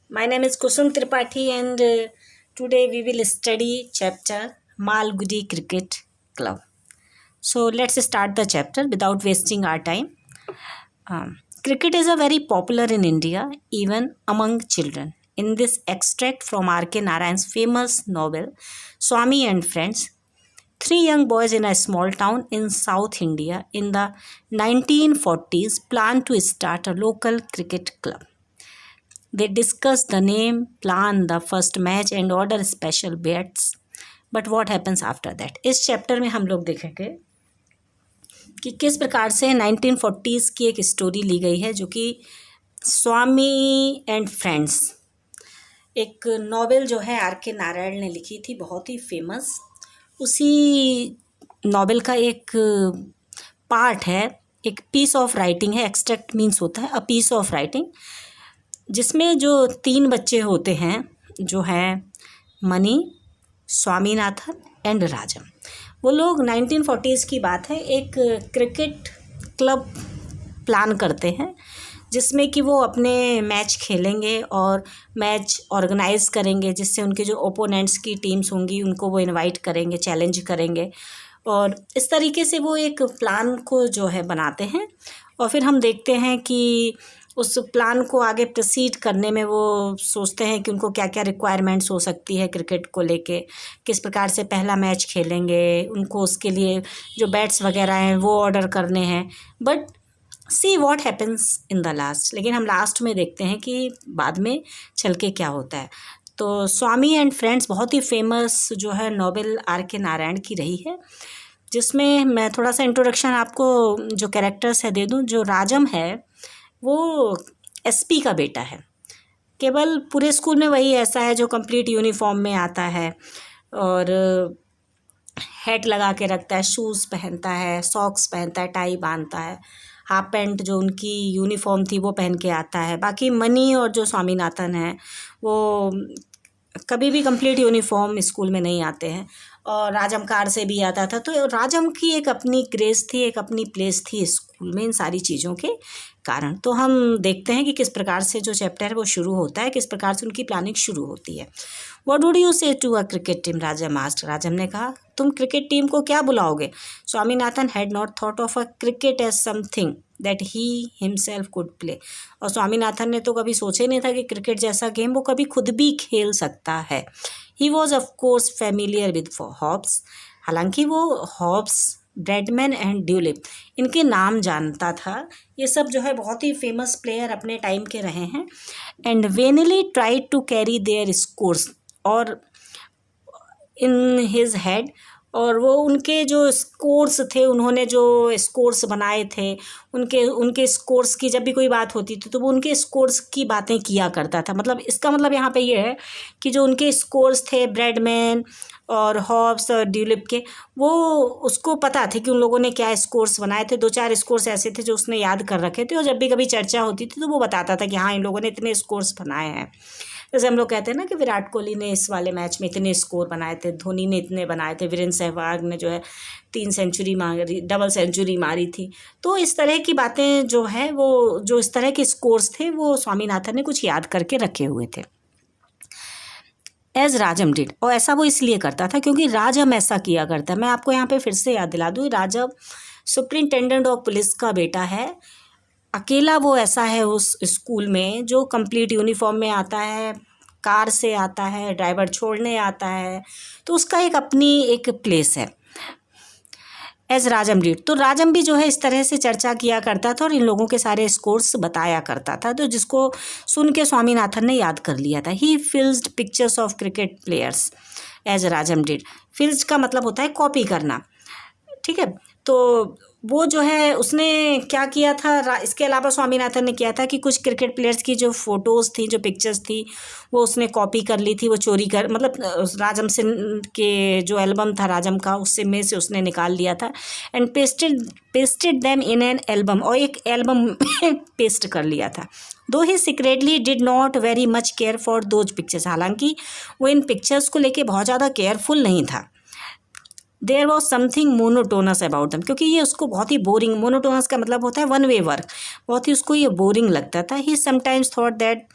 My name is Kusum Tripathi and today we will study chapter Malgudi Cricket Club. So let's start the chapter without wasting our time. Cricket is a very popular in India, even among children. In this extract from R.K. Narayan's famous novel Swami and Friends, three young boys in a small town in South India in the 1940s planned to start a local cricket club. They discuss the name, plan the first match and order special bets. But what happens after that? इस chapter में हम लोग देखेंगे कि किस प्रकार से 1940s की एक स्टोरी ली गई है, जो कि स्वामी एंड फ्रेंड्स एक नॉवेल जो है आर के नारायण ने लिखी थी, बहुत ही फेमस। उसी नॉवेल का एक पार्ट है, एक पीस ऑफ राइटिंग है। एक्सट्रैक्ट मीन्स होता है अ पीस ऑफ राइटिंग, जिसमें जो तीन बच्चे होते हैं, जो हैं मनी, स्वामीनाथन एंड राजम, वो लोग 1940s की बात है, एक क्रिकेट क्लब प्लान करते हैं जिसमें कि वो अपने मैच खेलेंगे और मैच ऑर्गेनाइज करेंगे, जिससे उनके जो ओपोनेंट्स की टीम्स होंगी उनको वो इनवाइट करेंगे, चैलेंज करेंगे, और इस तरीके से वो एक प्लान को जो है बनाते हैं। और फिर हम देखते हैं कि उस प्लान को आगे प्रोसीड करने में वो सोचते हैं कि उनको क्या क्या रिक्वायरमेंट्स हो सकती है क्रिकेट को लेके, किस प्रकार से पहला मैच खेलेंगे, उनको उसके लिए जो बैट्स वगैरह हैं वो ऑर्डर करने हैं। But see what happens in the last, लेकिन हम लास्ट में देखते हैं कि बाद में चल के क्या होता है। तो स्वामी एंड फ्रेंड्स बहुत ही फेमस जो है नॉवेल आर के नारायण की रही है, जिसमें मैं थोड़ा सा इंट्रोडक्शन आपको जो कैरेक्टर्स है दे दूं। जो राजम है वो एसपी का बेटा है, केवल पूरे स्कूल में वही ऐसा है जो कंप्लीट यूनिफॉर्म में आता है और हैट लगा के रखता है, शूज़ पहनता है, सॉक्स पहनता है, टाई बांधता है, हाफ पैंट जो उनकी यूनिफॉर्म थी वो पहन के आता है। बाकी मनी और जो स्वामीनाथन है वो कभी भी कंप्लीट यूनिफॉर्म स्कूल में नहीं आते हैं, और राजम कार से भी आता था। तो राजम की एक अपनी क्रेज़ थी, एक अपनी प्लेस थी स्कूल में इन सारी चीज़ों के कारण। तो हम देखते हैं कि किस प्रकार से जो चैप्टर है वो शुरू होता है, किस प्रकार से उनकी प्लानिंग शुरू होती है। What would you say to a cricket team, Rajam asked. Rajam ने कहा, तुम क्रिकेट टीम को क्या बुलाओगे? Swaminathan had not thought of a cricket as something that he himself could play. और स्वामीनाथन ने तो कभी सोचा ही नहीं था कि क्रिकेट जैसा गेम वो कभी खुद भी खेल सकता है। He was of course familiar with Hobbs, हालांकि वो हॉब्स, ब्रैडमैन एंड ड्यूलिप इनके नाम जानता था। ये सब जो है बहुत ही फेमस प्लेयर अपने टाइम के रहे हैं। And vainly tried to carry their scores और इन हिज हेड, और वो उनके जो स्कोर्स थे, उन्होंने जो स्कोर्स बनाए थे, उनके स्कोर्स की जब भी कोई बात होती थी तो वो उनके स्कोर्स की बातें किया करता था। मतलब इसका मतलब यहाँ पे ये है कि जो उनके स्कोर्स थे ब्रैडमैन और हॉब्स और ड्यूलिप के, वो उसको पता थे कि उन लोगों ने क्या स्कोर्स बनाए थे। दो चार स्कोर्स ऐसे थे जो उसने याद कर रखे थे, और जब भी कभी चर्चा होती थी तो वो बताता था कि हाँ इन लोगों ने इतने स्कोर्स बनाए हैं। जैसे हम लोग कहते हैं ना कि विराट कोहली ने इस वाले मैच में इतने स्कोर बनाए थे, धोनी ने इतने बनाए थे, वीरेंद्र सहवाग ने जो है 3 सेंचुरी मारी, डबल सेंचुरी मारी थी। तो इस तरह की बातें जो है वो, जो इस तरह के स्कोर्स थे वो स्वामीनाथन ने कुछ याद करके रखे हुए थे। एज राजम डिड, और ऐसा वो इसलिए करता था क्योंकि राजम ऐसा किया करता है। मैं आपको यहाँ पे फिर से याद दिला दूँ, राजम सुप्रिंटेंडेंट ऑफ पुलिस का बेटा है। अकेला वो ऐसा है उस स्कूल में जो कंप्लीट यूनिफॉर्म में आता है, कार से आता है, ड्राइवर छोड़ने आता है, तो उसका एक अपनी एक प्लेस है। एज राजम डिड, तो राजम भी जो है इस तरह से चर्चा किया करता था और इन लोगों के सारे स्कोर्स बताया करता था, तो जिसको सुन के स्वामीनाथन ने याद कर लिया था। He filled pictures of cricket players as Rajam did. Filled का मतलब होता है कॉपी करना, ठीक है। तो वो जो है उसने क्या किया था, इसके अलावा स्वामीनाथन ने किया था कि कुछ क्रिकेट प्लेयर्स की जो फ़ोटोज़ थी, जो पिक्चर्स थी, वो उसने कॉपी कर ली थी, वो चोरी कर, मतलब राजम से के जो एल्बम था राजम का, उससे में से उसने निकाल लिया था। And pasted them in an album, और एक एल्बम में पेस्ट कर लिया था। Though he secretly did not very much care for those pictures, हालांकि वो इन पिक्चर्स को लेके बहुत ज़्यादा केयरफुल नहीं था। There was something monotonous about them, क्योंकि ये उसको बहुत ही बोरिंग, मोनोटोनस का मतलब होता है वन वे वर्क, बहुत ही उसको ये बोरिंग लगता था। He sometimes thought that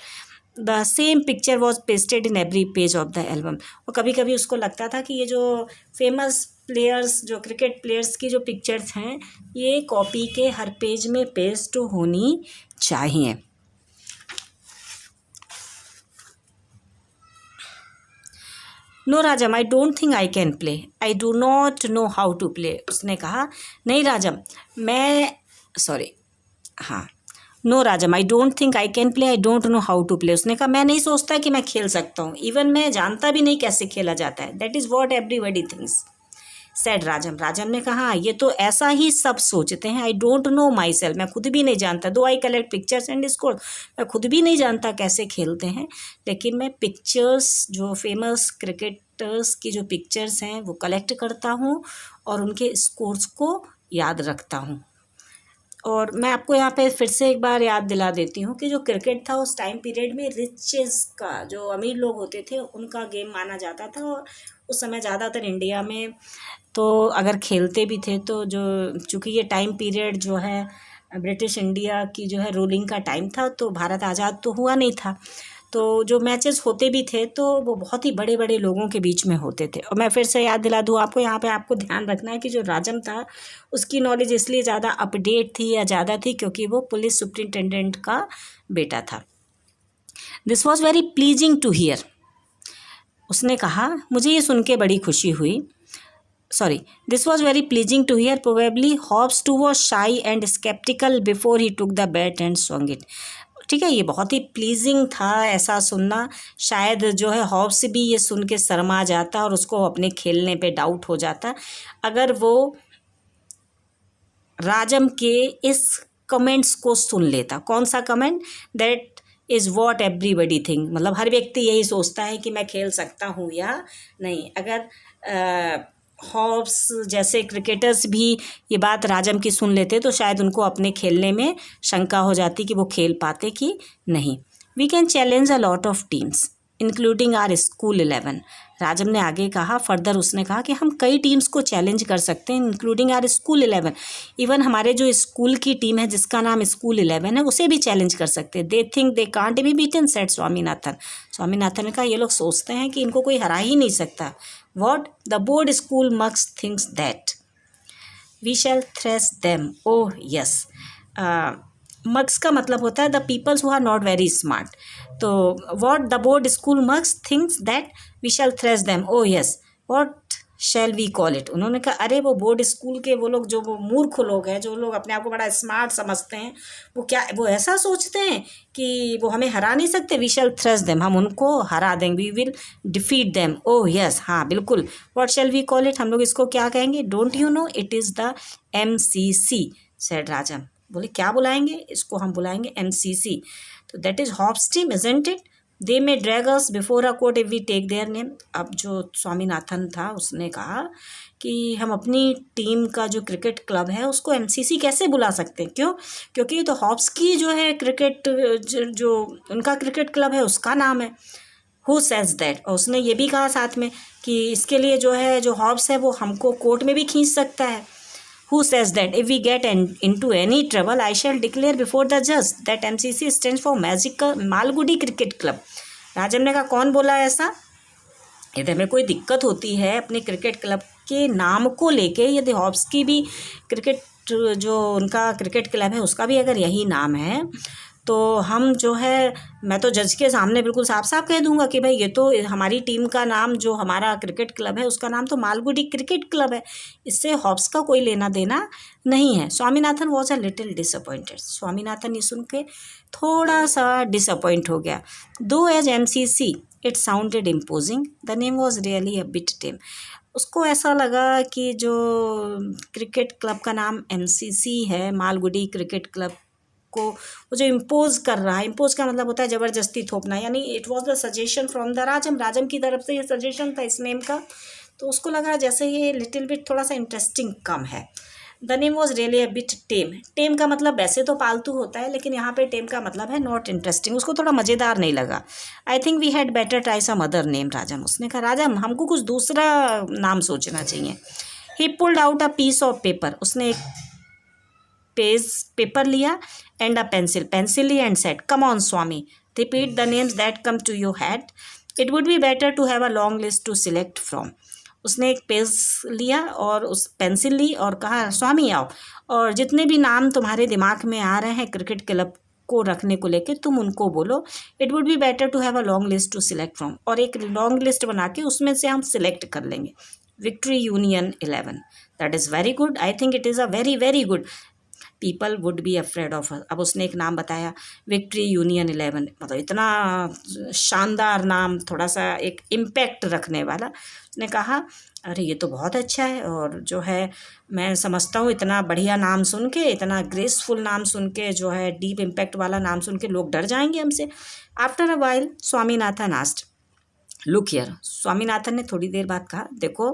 the same picture was pasted in every page of the album. और कभी कभी उसको लगता था कि ये जो फेमस प्लेयर्स, जो क्रिकेट प्लेयर्स की जो पिक्चर्स हैं, ये कॉपी के हर पेज में पेस्ट होनी चाहिए। No Rajam, I don't think I can play, I do not know how to play. उसने कहा नहीं Rajam, no Rajam, I don't think I can play, I don't know how to play. उसने कहा मैं नहीं सोचता कि मैं खेल सकता हूँ, इवन मैं जानता भी नहीं कैसे खेला जाता है। That is what everybody thinks, said Rajam. Rajam ने कहा ये तो ऐसा ही सब सोचते हैं। आई डोंट नो माई सेल्फ, मैं खुद भी नहीं जानता। दो I collect pictures and score, मैं खुद भी नहीं जानता कैसे खेलते हैं, लेकिन मैं पिक्चर्स, जो फेमस क्रिकेटर्स की जो पिक्चर्स हैं वो कलेक्ट करता हूँ और उनके स्कोर्स को याद रखता हूँ। और मैं आपको यहाँ पे फिर से एक बार याद दिला देती हूँ कि जो क्रिकेट था उस टाइम पीरियड में रिचेस का, जो अमीर लोग होते थे, उनका गेम माना जाता था। और उस समय ज़्यादातर इंडिया में तो अगर खेलते भी थे तो जो, चूँकि ये टाइम पीरियड जो है ब्रिटिश इंडिया की जो है रूलिंग का टाइम था, तो भारत आज़ाद तो हुआ नहीं था, तो जो मैचेस होते भी थे तो वो बहुत ही बड़े बड़े लोगों के बीच में होते थे। और मैं फिर से याद दिला दूँ आपको, यहाँ पे आपको ध्यान रखना है कि जो राजम था उसकी नॉलेज इसलिए ज़्यादा अपडेट थी या ज़्यादा थी क्योंकि वो पुलिस सुप्रिंटेंडेंट का बेटा था। This was very pleasing to hear. उसने कहा मुझे ये सुन के बड़ी खुशी हुई। This was very pleasing to hear. Probably Hobbs too was shy and sceptical before he took the bat and swung it. ठीक है, ये बहुत ही प्लीजिंग था ऐसा सुनना। शायद जो है हॉब्स भी ये सुन के शर्मा जाता और उसको अपने खेलने पे डाउट हो जाता अगर वो राजम के इस कमेंट्स को सुन लेता। कौन सा comment? That is what everybody think, मतलब हर व्यक्ति यही सोचता है कि मैं खेल सकता हूँ या नहीं। अगर हॉब्स जैसे क्रिकेटर्स भी ये बात राजम की सुन लेते तो शायद उनको अपने खेलने में शंका हो जाती कि वो खेल पाते कि नहीं। We can challenge a lot of teams including our school 11। Rajam ने आगे कहा, फर्दर उसने कहा कि हम कई टीम्स को चैलेंज कर सकते हैं, इंक्लूडिंग आर स्कूल 11। इवन हमारे जो स्कूल की टीम है जिसका नाम स्कूल 11 है उसे भी चैलेंज कर सकते हैं। They think they can't be beaten, said Swaminathan. Swaminathan ने कहा ये लोग सोचते हैं कि इनको कोई हरा ही नहीं सकता। What? The board school mux thinks that we shall thrash them. Oh yes. मक्स का मतलब होता है the peoples who are not very smart. तो what the board school mugs thinks that we shall thresh them. Oh yes, what shall we call it. उन्होंने कहा अरे वो board school के वो लोग, जो वो मूर्ख लोग हैं, जो लोग अपने आप को बड़ा स्मार्ट समझते हैं, वो ऐसा सोचते हैं कि वो हमें हरा नहीं सकते। वी शैल थ्रेश देम, हम उनको हरा देंगे। We will defeat them. Oh yes, हाँ बिल्कुल। What shall we call it, हम लोग इसको क्या कहेंगे? Don't you know it is the MCC, said Rajam. बोले क्या बुलाएंगे इसको? हम बुलाएंगे MCC। तो that is Hobbs team, isn't it? They may drag us before a court if we take their name. अब जो स्वामीनाथन था उसने कहा कि हम अपनी टीम का जो क्रिकेट क्लब है उसको MCC कैसे बुला सकते हैं? क्यों? क्योंकि ये तो हॉब्स की जो है क्रिकेट, जो उनका क्रिकेट क्लब है उसका नाम है। Who says that? और उसने ये भी कहा साथ में कि इसके लिए जो है, जो हॉब्स है वो हमको कोर्ट में भी खींच सकता है। Who says that if we get into any trouble, I shall declare before the judge that MCC stands for Malgudi cricket club. राजम ने कहा कौन बोला ऐसा? यदि हमें कोई दिक्कत होती है अपने क्रिकेट क्लब के नाम को लेके, यदि हॉब्स की भी क्रिकेट, जो उनका क्रिकेट क्लब है उसका भी अगर यही नाम है, तो हम जो है, मैं तो जज के सामने बिल्कुल साफ साफ कह दूंगा कि भाई ये तो हमारी टीम का नाम, जो हमारा क्रिकेट क्लब है उसका नाम तो मालगुडी क्रिकेट क्लब है, इससे हॉब्स का कोई लेना देना नहीं है। Swaminathan was a little disappointed. Swaminathan ये सुन के थोड़ा सा डिसअपॉइंट हो गया। Though as MCC it sounded imposing, the name was really a bit tame. उसको ऐसा लगा कि जो क्रिकेट क्लब का नाम MCC है, मालगुडी क्रिकेट क्लब को वो जो इम्पोज कर रहा है, इम्पोज का मतलब होता है ज़बरदस्ती थोपना, यानी it was the suggestion from the राजम की तरफ से ये सजेशन था इस नेम का। तो उसको लगा जैसे ये लिटिल बिट थोड़ा सा इंटरेस्टिंग कम है। The name was really a bit tame. Tame का मतलब वैसे तो पालतू होता है, लेकिन यहाँ पे टेम का मतलब है नॉट इंटरेस्टिंग। उसको थोड़ा मज़ेदार नहीं लगा। I think we had better try some other name Rajam. उसने कहा राजम हमको कुछ दूसरा नाम सोचना चाहिए। He pulled out a piece of paper. उसने एक पेपर लिया एंड अ पेंसिल ली and said come on Swami, Repeat the names that come to your head. It would be better to have a long list to select from. उसने एक page लिया और उस pencil ली और कहा स्वामी आओ, और जितने भी नाम तुम्हारे दिमाग में आ रहे हैं क्रिकेट क्लब को रखने को लेकर तुम उनको बोलो. It would be better to have a long list to select from. और एक लॉन्ग लिस्ट बना के उसमें से हम सिलेक्ट कर लेंगे. Victory union 11. That is very good. I think it is a very very good. People would be afraid of. अब उसने एक नाम बताया विक्ट्री यूनियन 11. मतलब इतना शानदार नाम, थोड़ा सा एक इम्पैक्ट रखने वाला. उसने कहा अरे ये तो बहुत अच्छा है, और जो है मैं समझता हूँ इतना बढ़िया नाम सुन के, इतना ग्रेसफुल नाम सुन के, जो है डीप इम्पैक्ट वाला नाम सुन के लोग डर जाएंगे हमसे. After a while Swaminathan asked look here. Swaminathan ने थोड़ी देर बाद कहा देखो,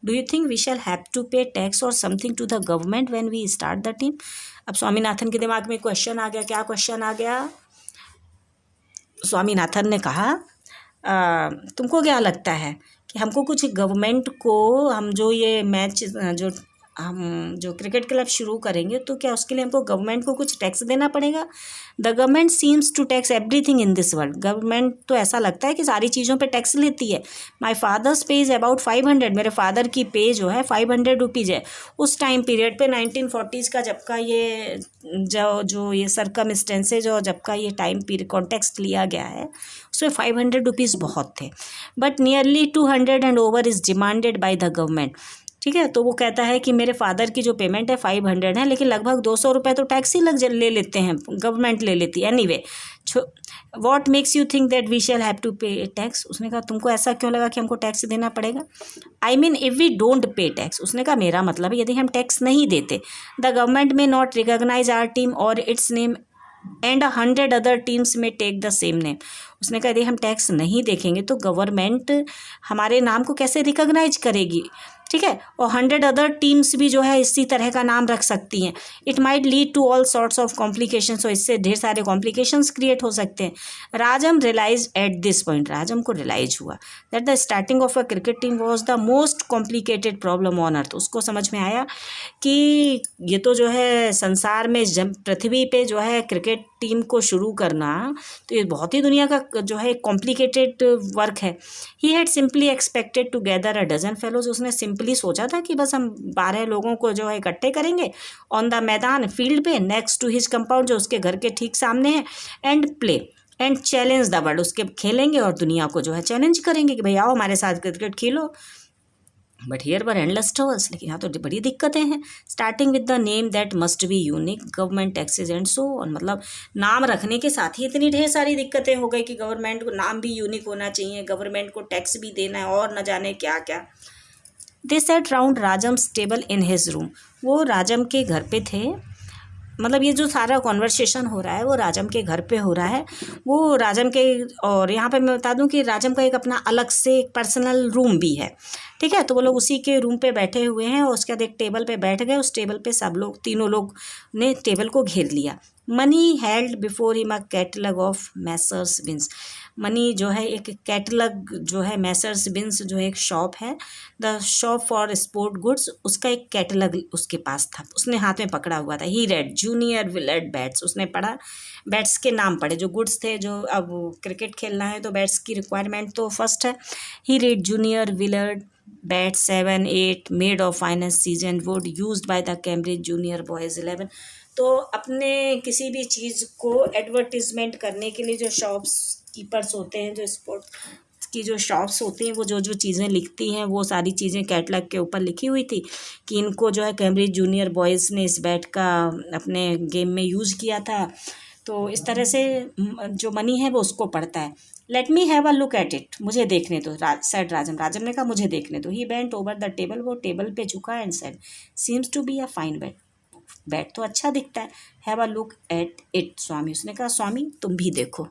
do you think we shall have to pay tax or something to the government when we start the team. अब स्वामीनाथन के दिमाग में क्वेश्चन आ गया. क्या क्वेश्चन आ गया? स्वामीनाथन ने कहा तुमको क्या लगता है कि हमको कुछ गवर्नमेंट को, हम जो ये मैच जो क्रिकेट क्लब शुरू करेंगे तो क्या उसके लिए हमको गवर्नमेंट को कुछ टैक्स देना पड़ेगा? The government seems to tax everything in this world. Government तो ऐसा लगता है कि सारी चीज़ों पे टैक्स लेती है. माई फादर्स पे इज़ अबाउट 500. मेरे फादर की पे जो है 500 रुपीज़ है. उस टाइम पीरियड पे 1940s का जब का ये जो ये सरकमस्टेंसेज और जब का ये टाइम पीरियड कॉन्टेक्स्ट लिया गया है उसमें 500 रुपीज़ बहुत थे. But nearly 200 and over is demanded by the government. ठीक है, तो वो कहता है कि मेरे फादर की जो पेमेंट है 500 है, लेकिन लगभग 200 रुपये तो टैक्स ही ले लेते हैं, गवर्नमेंट ले लेती है. Anyway, what makes you think that we shall have to pay tax. उसने कहा तुमको ऐसा क्यों लगा कि हमको टैक्स देना पड़ेगा? I mean if we don't pay tax. उसने कहा मेरा मतलब है यदि हम टैक्स नहीं देते, द गवर्नमेंट में नॉट रिकॉग्नाइज आवर टीम और it's name and 100 other teams में टेक द सेम नेम. उसने कहा यदि हम टैक्स नहीं देखेंगे तो गवर्नमेंट हमारे नाम को कैसे रिकॉग्नाइज करेगी. ठीक है, और 100 अदर टीम्स भी जो है इसी तरह का नाम रख सकती हैं. It might lead to all sorts of complication. तो इससे ढेर सारे कॉम्प्लिकेशंस क्रिएट हो सकते हैं. Rajam realise at this point. Rajam को रियलाइज हुआ that the starting of a cricket team was the most complicated problem on earth. उसको समझ में आया कि ये तो जो है संसार में पृथ्वी पे जो है क्रिकेट टीम को शुरू करना, तो ये बहुत ही दुनिया का जो है कॉम्प्लिकेटेड वर्क है. He had simply expected to gather a dozen fellows. उसने सिंपली सोचा था कि बस हम 12 लोगों को जो है इकट्ठे करेंगे ऑन द मैदान, फील्ड पे, नेक्स्ट टू हिज कंपाउंड, जो उसके घर के ठीक सामने है, and play and challenge the world. उसके खेलेंगे और दुनिया को जो है चैलेंज करेंगे कि भाई आओ हमारे साथ cricket Khelo. But here were endless troubles. लेकिन यहाँ तो बड़ी दिक्कतें हैं. Starting with the name that must be unique, government taxes and so on. मतलब नाम रखने के साथ ही इतनी ढेर सारी दिक्कतें हो गई कि गवर्नमेंट को नाम भी यूनिक होना चाहिए, गवर्नमेंट को टैक्स भी देना है और न जाने क्या क्या. They sat round Rajam's table in his room. वो राजम के घर पे थे. मतलब ये जो सारा कॉन्वर्सेशन हो रहा है वो राजम के घर पे हो रहा है. वो राजम के, और यहाँ पे मैं बता दूं कि राजम का एक अपना अलग से एक पर्सनल रूम भी है. ठीक है, तो वो लोग उसी के रूम पे बैठे हुए हैं और उसके बाद एक टेबल पे बैठ गए. उस टेबल पे सब लोग, तीनों लोग ने टेबल को घेर लिया. Money held before him a catalogue of Messrs beans. Money जो है एक कैटलॉग जो है, मैसर्स बिन्स जो है एक शॉप है, the shop for sport goods, उसका एक कैटलॉग उसके पास था. उसने हाथ में पकड़ा हुआ था. ही रेड जूनियर विलेट बैट्स. उसने पढ़ा, बैट्स के नाम पढ़े जो गुड्स थे, जो अब क्रिकेट खेलना है तो बैट्स की रिक्वायरमेंट तो फर्स्ट है. He read junior Willett bat 7, 8 made of finest season wood used by the Cambridge junior boys 11. तो अपने किसी भी चीज़ को एडवर्टीजमेंट करने के लिए जो शॉप्स कीपर्स होते हैं, जो स्पोर्ट की जो शॉप्स होती हैं, वो जो जो चीज़ें लिखती हैं वो सारी चीज़ें कैटलॉग के ऊपर लिखी हुई थी कि इनको जो है कैम्ब्रिज जूनियर बॉयज़ ने इस बैट का अपने गेम में यूज़ किया था. तो इस तरह से जो मनी है वो उसको पढ़ता है. Let me have a look at it. मुझे देखने दो, सेड राजम. राजम ने कहा मुझे देखने दो. He bent over the table. वो टेबल पे झुका and said seems to be a fine bat. Bat तो अच्छा दिखता है. Have a look at it Swami. उसने कहा स्वामी तुम भी देखो.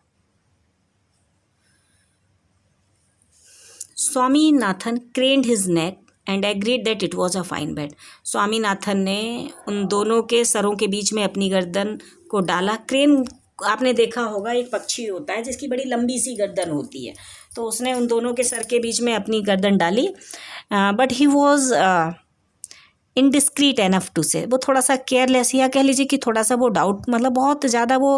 Swaminathan craned his neck and agreed that it was a fine bat. Swaminathan ने उन दोनों के सरों के बीच में अपनी गर्दन को डाला. क्रेन आपने देखा होगा, एक पक्षी होता है जिसकी बड़ी लंबी सी गर्दन होती है. तो उसने उन दोनों के सर के बीच में अपनी गर्दन डाली. But he was indiscreet enough to say. वो थोड़ा सा केयरलेस, या कह लीजिए कि थोड़ा सा वो डाउट, मतलब बहुत ज़्यादा वो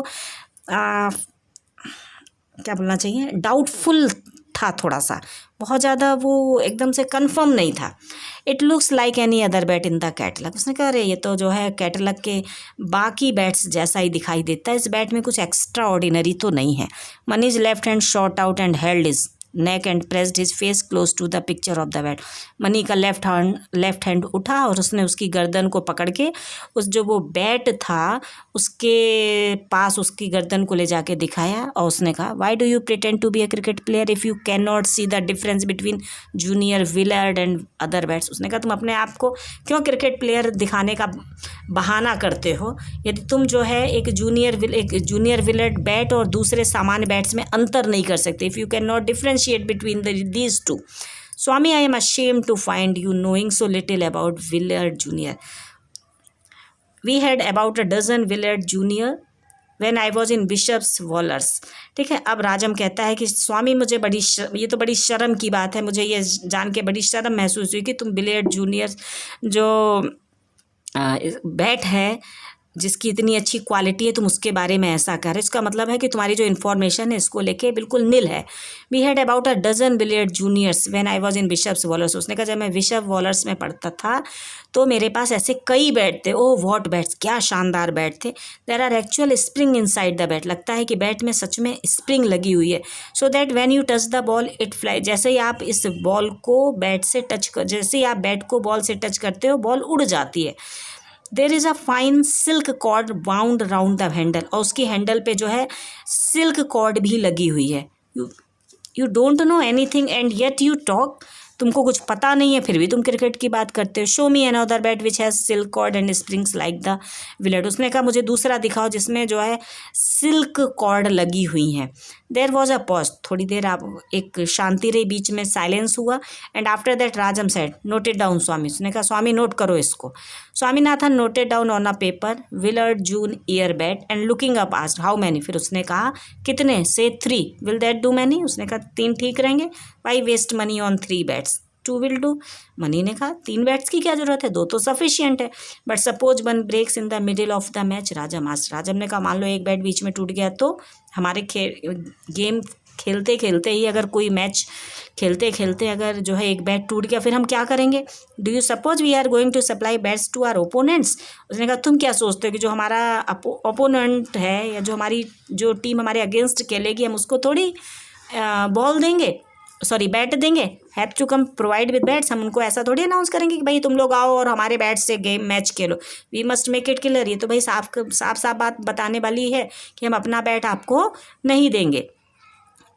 क्या बोलना चाहिए, डाउटफुल था थोड़ा सा, बहुत ज़्यादा वो एकदम से कंफर्म नहीं था। It looks like any other bat in the catalogue. उसने कहा अरे ये तो जो है कैटलॉग के बाकी बैट्स जैसा ही दिखाई देता है, इस बैट में कुछ एक्स्ट्रा ऑर्डिनरी तो नहीं है। Mani's left hand shot out and held his neck and pressed his face close to the picture of the bat. Mani का लेफ्ट हैंड उठा और उसने उसकी गर्दन को पकड़ के उस जो वो बैट था उसके पास उसकी गर्दन को ले जाके दिखाया और उसने कहा why do you pretend to be a cricket player if you can not see the difference between junior Willard and other bats. उसने कहा तुम अपने आप को क्यों क्रिकेट प्लेयर दिखाने का बहाना करते हो, यदि तुम जो है एक जूनियर विलियर्ड बैट और दूसरे सामान्य बैट्स में अंतर नहीं कर सकते, if you can not differentiate between these two. Swami, I am ashamed to find you knowing so little about Willard Junior. We had about a dozen Willard Junior when I was in Bishop's Wallers. ठीक है, अब राजम कहता है कि स्वामी मुझे ये तो बड़ी शर्म की बात है, मुझे ये जान के बड़ी शर्म महसूस हुई कि तुम विलियर्ड जूनियर जो बैट है जिसकी इतनी अच्छी क्वालिटी है तुम उसके बारे में ऐसा कह रहे हो। इसका मतलब है कि तुम्हारी जो इन्फॉर्मेशन है इसको लेके बिल्कुल नील है। We had about a dozen billiard juniors when I was in Bishop's Waller's. उसने कहा जब मैं बिशप वॉलर्स में पढ़ता था तो मेरे पास ऐसे कई बैट थे। ओह व्हाट बैट्स, क्या शानदार बैट थे। There are actual spring inside the bat, लगता है कि बैट में सच में स्प्रिंग लगी हुई है। So that when you touch the ball it fly, जैसे ही आप इस बॉल को बैट से जैसे ही आप बैट को बॉल से टच करते हो बॉल उड़ जाती है। There is a fine silk cord bound round the handle, और उसकी हैंडल पे जो है सिल्क कॉर्ड भी लगी हुई है। You don't know anything and yet you talk, तुमको कुछ पता नहीं है फिर भी तुम क्रिकेट की बात करते हो। Show me another bat which has silk cord and springs like the Willett. उसने कहा मुझे दूसरा दिखाओ जिसमें जो है सिल्क कॉर्ड लगी हुई हैं। देर वॉज अ पॉज, थोड़ी देर आप एक शांति रही, बीच में साइलेंस हुआ। And after that Rajam said noted down Swami. उसने कहा स्वामी नोट करो इसको। Swaminathan noted down on a paper Willard junior bat and looking up asked how many. फिर उसने कहा कितने, से 3, विल दैट डू मैनी। उसने कहा 3 ठीक रहेंगे। Why waste money on 3 bats, 2 will do. Mani ने कहा 3 बैट्स की क्या जरूरत है, 2 तो सफिशियंट है। But suppose 1 breaks in the middle of the match. Rajam ने कहा मान लो एक बैट बीच में टूट गया तो हमारे गेम खेलते खेलते ही अगर कोई मैच खेलते खेलते अगर जो है एक बैट टूट गया फिर हम क्या करेंगे। Do you suppose we are going to supply bats to our opponents. उसने कहा तुम क्या सोचते हो कि जो हमारा ओपोनेंट है या जो हमारी जो टीम हमारे अगेंस्ट खेलेगी हम उसको थोड़ी बॉल देंगे, सॉरी बैट देंगे। Have to come provide with bats, हम उनको ऐसा थोड़ी अनाउंस करेंगे कि भाई तुम लोग आओ और हमारे बैट से गेम मैच खेलो। We must make it clear, ये तो भाई साफ बात बताने वाली है कि हम अपना बैट आपको नहीं देंगे।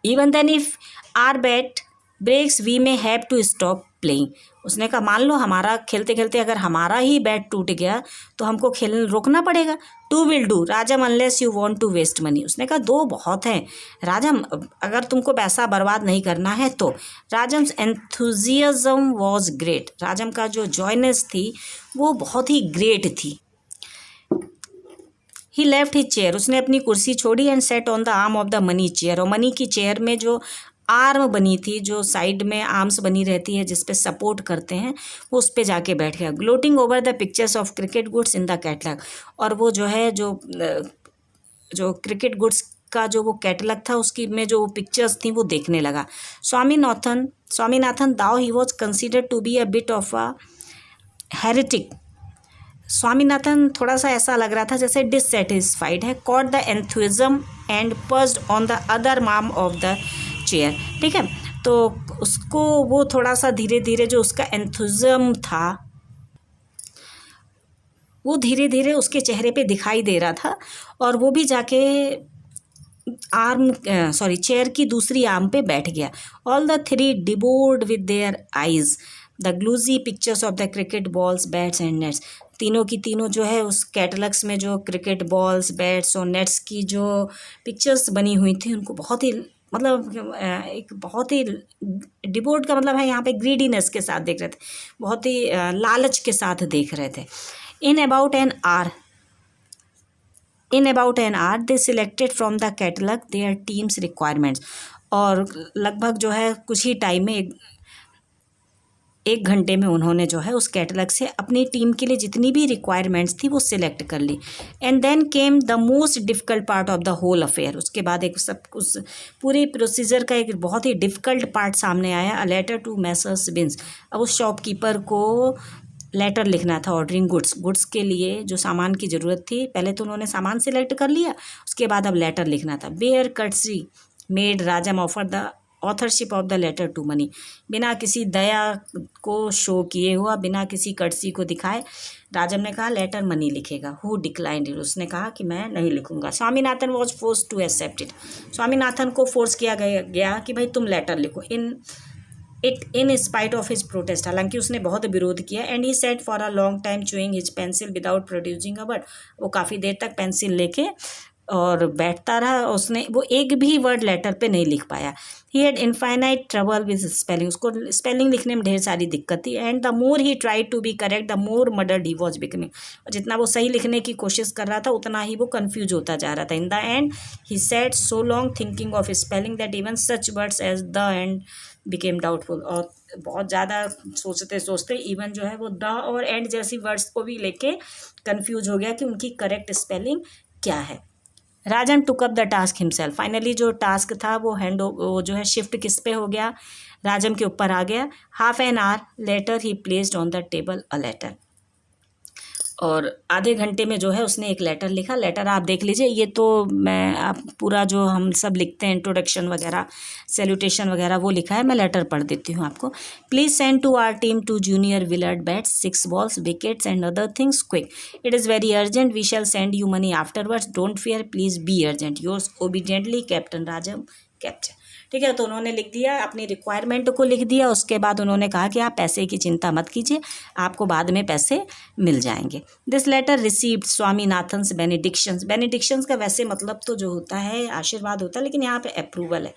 Even then if our bat breaks we may have to stop playing. उसने कहा मान लो हमारा खेलते खेलते अगर हमारा ही बैट टूट गया तो हमको खेलने रोकना पड़ेगा। 2 will do Rajam unless you want to waste money. उसने कहा 2 बहुत हैं राजम, अगर तुमको पैसा बर्बाद नहीं करना है तो। राजम्स एंथुजियाज्म वॉज ग्रेट, राजम का जो जॉयनेस थी वो बहुत ही ग्रेट थी। ही लेफ्ट हिज चेयर, उसने अपनी कुर्सी छोड़ी and set on the arm of the money chair. और मनी की चेयर में जो आर्म बनी थी, जो साइड में आर्म्स बनी रहती है जिस पे सपोर्ट करते हैं, वो उस पे जाके बैठ गया। Gloating over the pictures of cricket goods in the catalogue, और वो जो है जो क्रिकेट गुड्स का जो वो कैटलॉग था उसकी में जो पिक्चर्स थी वो देखने लगा। Swaminathan though he was considered to be a bit of a heretic. Swaminathan थोड़ा सा ऐसा लग रहा था जैसे डिससेटिस्फाइड है। Caught the enthusiasm and perched on the other arm of the chair. ठीक है, तो उसको वो थोड़ा सा धीरे धीरे जो उसका एंथुइज्म था वो धीरे धीरे उसके चेहरे पे दिखाई दे रहा था, और वो भी जाके चेयर की दूसरी आर्म पे बैठ गया। All the 3 devoured with their eyes the glossy pictures of the cricket balls bats and nets. तीनों की तीनों जो है उस कैटलॉग्स में जो क्रिकेट बॉल्स बैट्स और नेट्स की जो पिक्चर्स बनी हुई थी उनको बहुत ही एक बहुत ही डिबोर्ड का मतलब है यहाँ पे ग्रीडीनेस के साथ देख रहे थे, बहुत ही लालच के साथ देख रहे थे। In about an hour they selected from the catalogue their teams requirements. और लगभग जो है कुछ ही टाइम में 1 घंटे में उन्होंने जो है उस कैटलॉग से अपनी टीम के लिए जितनी भी रिक्वायरमेंट्स थी वो सिलेक्ट कर ली। And then came the most difficult part of the whole affair. उसके बाद एक सब उस पूरे प्रोसीजर का एक बहुत ही डिफ़िकल्ट पार्ट सामने आया, a letter to Messrs Binns. अब उस शॉपकीपर को लेटर लिखना था ऑर्डरिंग गुड्स के लिए जो सामान की ज़रूरत थी। पहले तो उन्होंने सामान सिलेक्ट कर लिया, उसके बाद अब लेटर लिखना था। Bare courtesy made Rajam offer the authorship of the letter to Mani. बिना किसी दया को शो किए हुआ, बिना किसी कर्टसी को दिखाए राजम ने कहा लेटर मनी लिखेगा। हु डिक्लाइंड इट, उसने कहा कि मैं नहीं लिखूंगा। Swaminathan was force to accept it. Swaminathan को फोर्स किया गया कि भाई तुम लेटर लिखो। In spite of his protest, हालांकि उसने बहुत विरोध किया। And he sat for a long time chewing his pencil without producing a word. वो काफ़ी देर तक पेंसिल लेके और बैठता रहा, उसने वो एक भी वर्ड लेटर पे नहीं लिख पाया। He had infinite trouble with spelling, उसको स्पेलिंग लिखने में ढेर सारी दिक्कत थी। And the more he tried to be correct the more muddled he was becoming. और जितना वो सही लिखने की कोशिश कर रहा था उतना ही वो कन्फ्यूज होता जा रहा था। In the end he sat so long thinking of spelling that even such words as the and became doubtful. और बहुत ज़्यादा सोचते सोचते इवन जो है वो द और एंड जैसी वर्ड्स को भी लेके कन्फ्यूज हो गया कि उनकी करेक्ट स्पेलिंग क्या है। Rajan took up the task himself. Finally जो टास्क था वो जो है शिफ्ट किस पे हो गया, राजम के ऊपर आ गया। Half an hour later he placed on the table a letter. और आधे घंटे में जो है उसने एक लेटर लिखा। लेटर आप देख लीजिए, ये तो मैं आप पूरा जो हम सब लिखते हैं इंट्रोडक्शन वगैरह सैल्यूटेशन वगैरह वो लिखा है, मैं लेटर पढ़ देती हूँ आपको। Please send to our team two junior Willard bats 6 balls wickets and other things quick. It is very urgent, we shall send you money afterwards, don't fear, please be urgent, yours obediently captain Rajam captain. ठीक है, तो उन्होंने लिख दिया, अपनी requirement को लिख दिया। उसके बाद उन्होंने कहा कि आप पैसे की चिंता मत कीजिए, आपको बाद में पैसे मिल जाएंगे। दिस लेटर रिसीव्ड स्वामीनाथन्स बेनिडिक्शंस का वैसे मतलब तो जो होता है आशीर्वाद होता है, लेकिन यहाँ पे अप्रूवल है।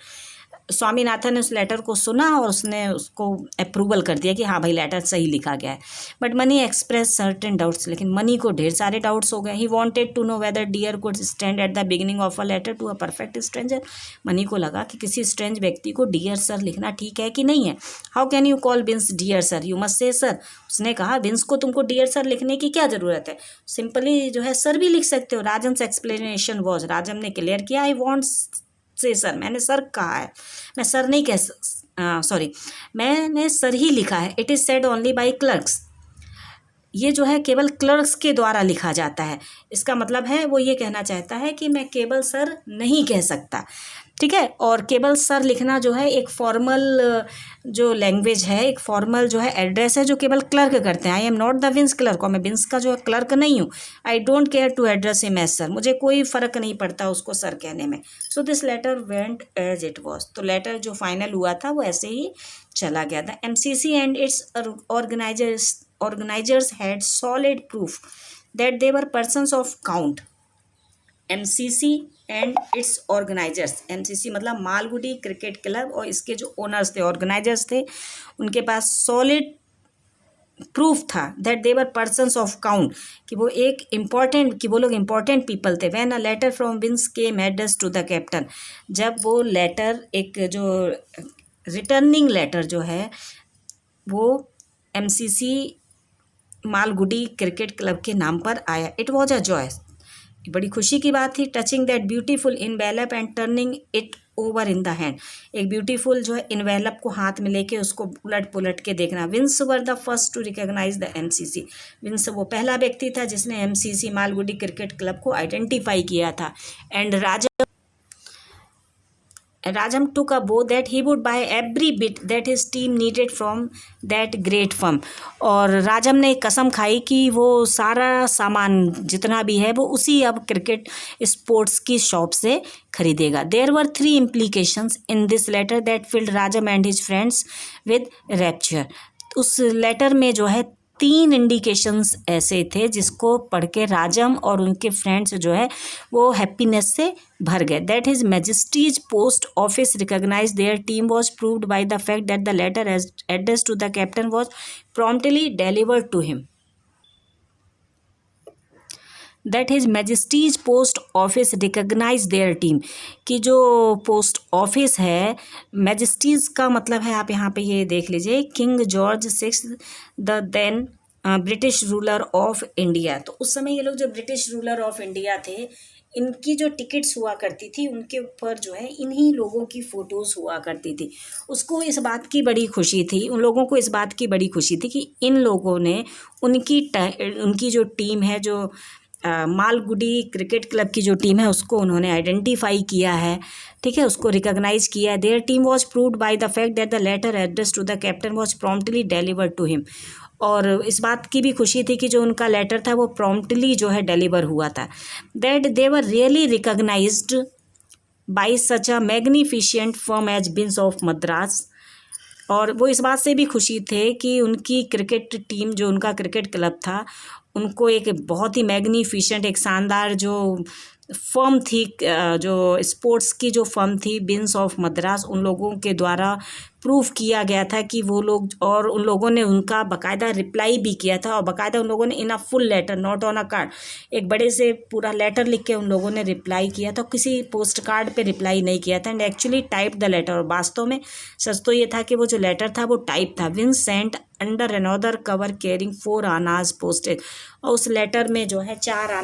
स्वामीनाथन ने उस लेटर को सुना और उसने उसको अप्रूवल कर दिया कि हाँ भाई लेटर सही लिखा गया है। But Mani express certain doubts, लेकिन मनी को ढेर सारे डाउट्स हो गए। He wanted to know whether dear could stand at the beginning of a letter to a perfect stranger. Mani को लगा कि किसी स्ट्रेंज व्यक्ति को डियर सर लिखना ठीक है कि नहीं है। How can you call Binns dear sir, you must say sir. उसने कहा विंस को तुमको डियर सर लिखने की क्या ज़रूरत है, सिंपली जो है सर भी लिख सकते हो। राजन्स एक्सप्लेनेशन वॉज, राजन ने क्लियर किया, आई वॉन्ट से सर, मैंने सर कहा है, मैं सर नहीं सॉरी मैंने सर ही लिखा है। It is said only by clerks, ये जो है केवल क्लर्क्स के द्वारा लिखा जाता है। इसका मतलब है वो ये कहना चाहता है कि मैं केवल सर नहीं कह सकता। ठीक है, और केवल सर लिखना जो है एक फॉर्मल जो लैंग्वेज है, एक फॉर्मल जो है एड्रेस है जो केवल क्लर्क करते हैं। I am not the Binns clerk, और मैं विंस का जो है क्लर्क नहीं हूँ। I don't care to address him as sir, मुझे कोई फ़र्क नहीं पड़ता उसको सर कहने में। So this letter went as it was, तो लेटर जो फाइनल हुआ था वो ऐसे ही चला गया था। MCC and its organizers had solid proof that they were persons of count. MCC and its organisers, MCC मतलब मालगुडी क्रिकेट क्लब, और इसके जो ओनर्स थे, ऑर्गेनाइजर्स थे, उनके पास सॉलिड प्रूफ था that they were persons of count, कि वो लोग इम्पॉर्टेंट पीपल थे। When a letter from Binns came address to the captain, जब वो लेटर एक जो रिटर्निंग लेटर जो है वो MCC मालगुडी क्रिकेट क्लब के नाम पर आया। इट वॉज अ जॉय, बड़ी खुशी की बात थी। Touching that beautiful envelope and turning it over in the hand, एक ब्यूटीफुल जो है इनवेलप को हाथ में लेके उसको उलट पुलट के देखना। Binns were the first to recognise the MCC, Binns वो पहला व्यक्ति था जिसने MCC मालगुडी क्रिकेट क्लब को आइडेंटिफाई किया था। And Rajam took a vow that he would buy every bit that his team needed from that great firm, और राजम ने कसम खाई कि वो सारा सामान जितना भी है वो उसी अब क्रिकेट स्पोर्ट्स की शॉप से खरीदेगा। There were 3 implications in this letter that filled Rajam and his friends with rapture. उस लेटर में जो है 3 इंडिकेशंस ऐसे थे जिसको पढ़ के राजम और उनके फ्रेंड्स जो है वो हैप्पीनेस से भर गए। That his majesty's post office recognise their team was proved by the fact that the letter address to the captain was promptly delivered to him. That his majesty's post office recognise their team, कि जो post office है, Majesty's का मतलब है, आप यहाँ पे ये देख लीजिए, king George six the then British ruler of India. तो उस समय ये लोग जो ब्रिटिश रूलर ऑफ इंडिया थे, इनकी जो टिकट्स हुआ करती थी उनके ऊपर जो है इन्हीं लोगों की फ़ोटोज़ हुआ करती थी। उसको इस बात की बड़ी खुशी थी, उन लोगों को इस बात की बड़ी खुशी थी कि इन लोगों ने उनकी जो टीम है, जो मालगुडी क्रिकेट क्लब की जो टीम है, उसको उन्होंने आइडेंटिफाई किया है, ठीक है, उसको रिकॉग्नाइज किया है। Their team was proved by the fact that the letter address to the captain was promptly delivered to him. और इस बात की भी खुशी थी कि जो उनका लेटर था वो प्रॉम्प्टली जो है डिलीवर हुआ था। That they were really recognised by such a magnificent firm as Binns of Madras. और वो इस बात से भी खुशी थे कि उनकी क्रिकेट टीम, जो उनका क्रिकेट क्लब था, उनको एक बहुत ही मैग्निफिशेंट, एक शानदार जो फर्म थी, जो स्पोर्ट्स की जो फर्म थी, बिन्स ऑफ मद्रास, उन लोगों के द्वारा प्रूव किया गया था कि वो लोग, और उन लोगों ने उनका बाकायदा रिप्लाई भी किया था, और बाकायदा उन लोगों ने in a full letter, not on a card, एक बड़े से पूरा लेटर लिख के उन लोगों ने रिप्लाई किया था, किसी पोस्ट कार्ड पे रिप्लाई नहीं किया था, and actually type the letter. और वास्तव में सच तो ये था कि वो जो लेटर था वो टाइप था। Binns sent under another cover carrying 4 annas posted, और उस लेटर में जो है 4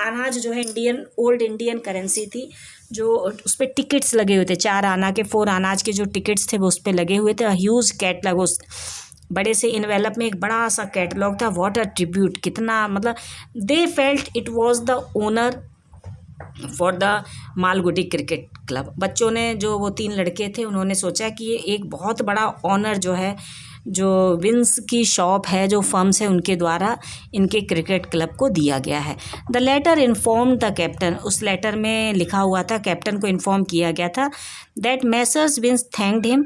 अनाज जो है इंडियन, ओल्ड इंडियन करेंसी थी, जो उस पर टिकट्स लगे हुए थे, 4 आना के, 4 अनाज के जो टिकट्स थे वो उस पर लगे हुए थे। ह्यूज कैटलॉग, उस बड़े से इन्वेलप में एक बड़ा सा कैटलॉग था। व्हाट अ ट्रिब्यूट, कितना मतलब, they felt it was the owner for the Malgudi cricket club. बच्चों ने, जो वो 3 लड़के थे, उन्होंने सोचा कि ये एक बहुत बड़ा ऑनर जो है, जो विंस की शॉप है, जो फर्म्स है, उनके द्वारा इनके क्रिकेट क्लब को दिया गया है। The letter inform the captain, उस लेटर में लिखा हुआ था, कैप्टन को इन्फॉर्म किया गया था, that messrs Binns thanked him,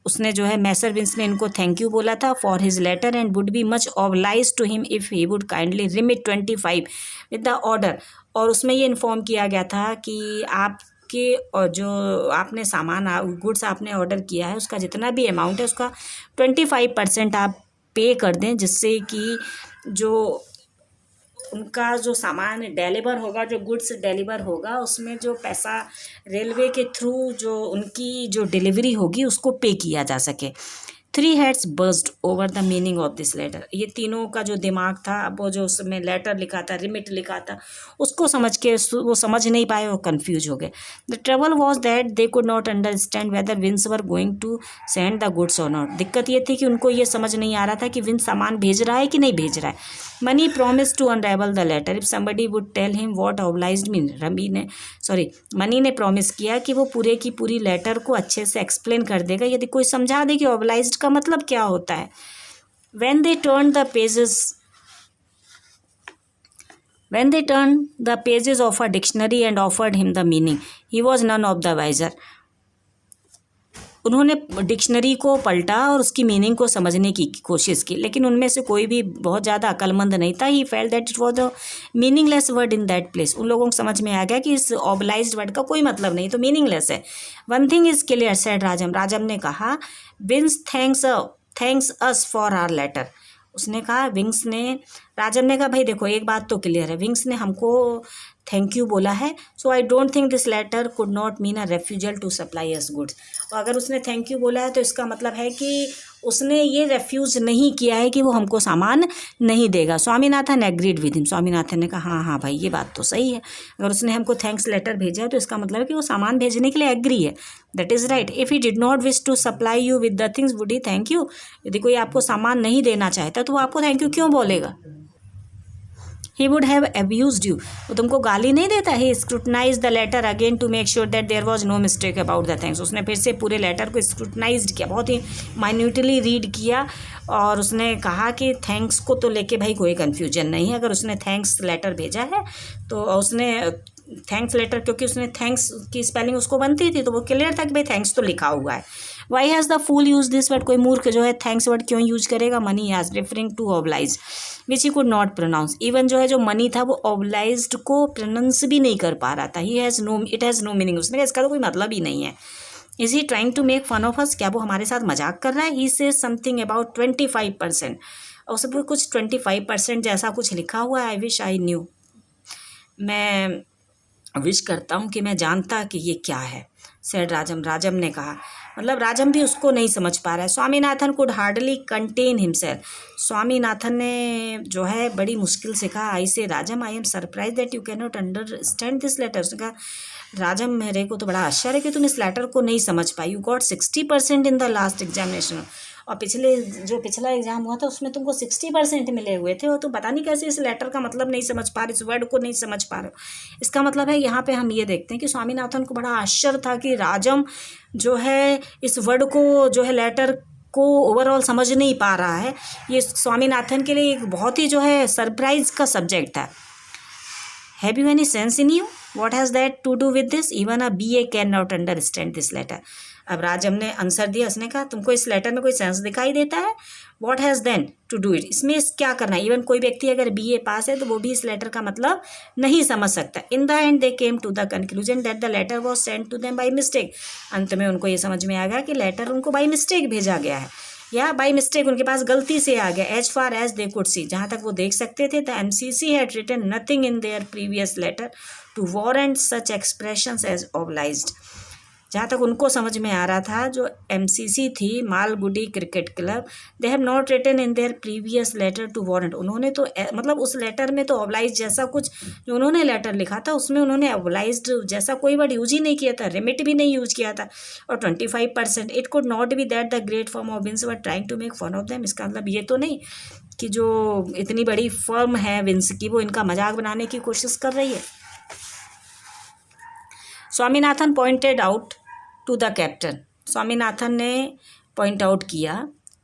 उसने जो है मैसर विंस ने इनको थैंक यू बोला था, for his letter, and would be much oblige to him if he would kindly remit 25 with the order. और उसमें ये इन्फॉर्म किया गया था कि आपके, और जो आपने सामान, गुड्स आपने ऑर्डर किया है, उसका जितना भी अमाउंट है उसका 25% आप पे कर दें, जिससे कि जो उनका जो सामान डिलीवर होगा, जो गुड्स डिलीवर होगा, उसमें जो पैसा रेलवे के थ्रू जो उनकी जो डिलीवरी होगी उसको पे किया जा सके। 3 heads burst over the meaning of this letter, ये तीनों का जो दिमाग था, वो जो उसमें लेटर लिखा था, रिमिट लिखा था, उसको समझ के वो समझ नहीं पाए, वो कंफ्यूज हो गए। The trouble was that they could not understand whether Binns were going to send the goods or not. दिक्कत ये थी कि उनको ये समझ नहीं आ रहा था कि विंस सामान भेज रहा है कि नहीं भेज रहा है। Mani promise to unravel the letter if somebody would tell him what obliged mean. Mani ने प्रॉमिस किया कि वो पूरे की पूरी लेटर को अच्छे से एक्सप्लेन कर देगा, यदि कोई समझा दे कि ऑब्लाइज्ड का मतलब क्या होता है। When they turned the pages of a dictionary and offered him the meaning, he was none of the wiser. उन्होंने डिक्शनरी को पलटा और उसकी मीनिंग को समझने की कोशिश की, लेकिन उनमें से कोई भी बहुत ज़्यादा अक्लमंद नहीं था। He felt that it was a meaningless word in that place. उन लोगों को समझ में आ गया कि इस ऑबलाइज्ड वर्ड का कोई मतलब नहीं, तो मीनिंगलेस है। One thing is clear said Rajam, Rajam ने कहा, Binns thanks us for our letter. उसने कहा, विंग्स ने, राजम ने कहा, भाई देखो एक बात तो क्लियर है, विंग्स ने हमको थैंक यू बोला है, so I don't think this letter could not mean a refusal to supply us goods. और अगर उसने थैंक यू बोला है तो इसका मतलब है कि उसने ये रेफ्यूज़ नहीं किया है कि वो हमको सामान नहीं देगा। Swaminathan agreed with him, Swaminathan ने कहा, हाँ हाँ भाई ये बात तो सही है, अगर उसने हमको थैंक्स लेटर भेजा है तो इसका मतलब है कि वो सामान भेजने के लिए एग्री है। That is right. If he did not wish to supply you with the things would he thank you. यदि कोई आपको सामान नहीं देना चाहता तो वो आपको थैंक यू क्यों बोलेगा। He would have abused you, वो तुमको गाली नहीं देता। He scrutinized the letter again to make sure that there was no mistake about the things. उसने फिर से पूरे लेटर को स्क्रूटनाइज्ड किया, बहुत ही माइन्यूटली रीड किया, और उसने कहा कि थैंक्स को तो लेके भाई कोई कन्फ्यूजन नहीं है। अगर उसने थैंक्स लेटर भेजा है तो उसने थैंक्स लेटर, क्योंकि उसने थैंक्स की स्पेलिंग उसको बनती थी तो वो क्लियर था कि भाई थैंक्स तो लिखा हुआ है। Why has the fool use this word, कोई मूर्ख जो है थैंक्स वर्ड क्यों यूज करेगा। Mani has referring to oblige which he could not pronounce. Even जो है जो मनी था वो ऑब्लाइज्ड को प्रोनाउंस भी नहीं कर पा रहा था। He has no, it has no meaning. उसने कहा इसका तो कोई मतलब ही नहीं है। Is he trying to make fun of us, क्या वो हमारे साथ मजाक कर रहा है। ही सेज समथिंग अबाउट 25%, और सब कुछ 25% जैसा कुछ लिखा हुआ है। आई विश आई न्यू, मैं विश करता हूँ कि मैं जानता कि ये क्या है, सेड राजम। राजम ने कहा, मतलब राजम भी उसको नहीं समझ पा रहा है। Swaminathan could hardly contain himself. Swaminathan ने जो है बड़ी मुश्किल से कहा, I say Rajam I am surprise that you can not understand this letter. उसने कहा, राजम मेरे को तो बड़ा आश्चर्य है कि तुम इस लेटर को नहीं समझ पाई। You got 60% in the last examination. और पिछला एग्जाम हुआ था उसमें तुमको 60% मिले हुए थे और तुम पता नहीं कैसे इस लेटर का मतलब नहीं समझ पा रहे, इस वर्ड को नहीं समझ पा रहे हो। इसका मतलब है यहाँ पे हम ये देखते हैं कि स्वामीनाथन को बड़ा आश्चर्य था कि राजम जो है इस वर्ड को जो है लेटर को ओवरऑल समझ नहीं पा रहा है। ये स्वामीनाथन के लिए एक बहुत ही जो है सरप्राइज का सब्जेक्ट था। Have you any sense in you? What has that to do with this? Even a BA can not understand this letter. अब राजम ने आंसर दिया, उसने कहा, तुमको इस लेटर में कोई सेंस दिखाई देता है? What has then to do it? इसमें क्या करना है? इवन कोई व्यक्ति अगर BA पास है तो वो भी इस लेटर का मतलब नहीं समझ सकता। In the end they came to the conclusion that the letter was send to them by mistake. अंत में उनको ये समझ में आ गया कि लेटर उनको बाई मिस्टेक भेजा गया है, या बाई मिस्टेक उनके पास गलती से आ गया। As far as they could see, जहाँ तक वो देख सकते थे, the MCC had written nothing in their previous letter to warrant such expressions as obliged. जहाँ तक उनको समझ में आ रहा था, जो MCC थी, Malgudi cricket club, they have not written in their previous letter to warrant. उन्होंने तो मतलब उस लेटर में तो ऑब्लाइज जैसा कुछ जो उन्होंने लेटर लिखा था उसमें उन्होंने ऑब्लाइज्ड जैसा कोई वर्ड यूज ही नहीं किया था, रिमिट भी नहीं यूज किया था। और 25% it could not be that the great firm of Binns were trying to make fun of them. इसका मतलब ये तो नहीं कि जो इतनी बड़ी फर्म है विंस की, वो इनका मजाक बनाने की कोशिश कर रही है। Swaminathan pointed out to the captain. Swaminathan ने पॉइंट आउट किया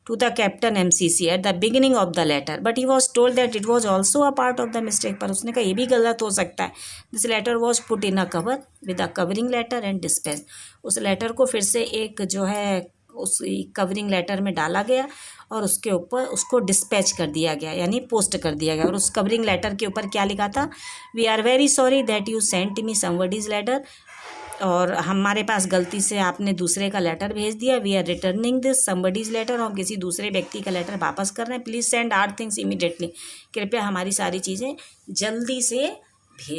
to the captain MCC at the beginning of the letter, but he was told that it was also a part of the mistake. पर उसने कहा ये भी गलत हो सकता है। This letter was put in a cover with a covering letter and dispatch. उस लेटर को फिर से एक जो है उस कवरिंग लेटर में डाला गया और उसके ऊपर उसको डिस्पैच कर दिया गया, यानी पोस्ट कर दिया गया। और उस कवरिंग लेटर के ऊपर क्या लिखा था? We are very sorry that you sent me somebody's letter. और हमारे पास गलती से आपने दूसरे का लेटर भेज दिया। We are returning this somebody's letter. हम किसी दूसरे व्यक्ति का लेटर वापस कर रहे हैं। Please send our things immediately. कृपया हमारी सारी चीज़ें जल्दी से भेज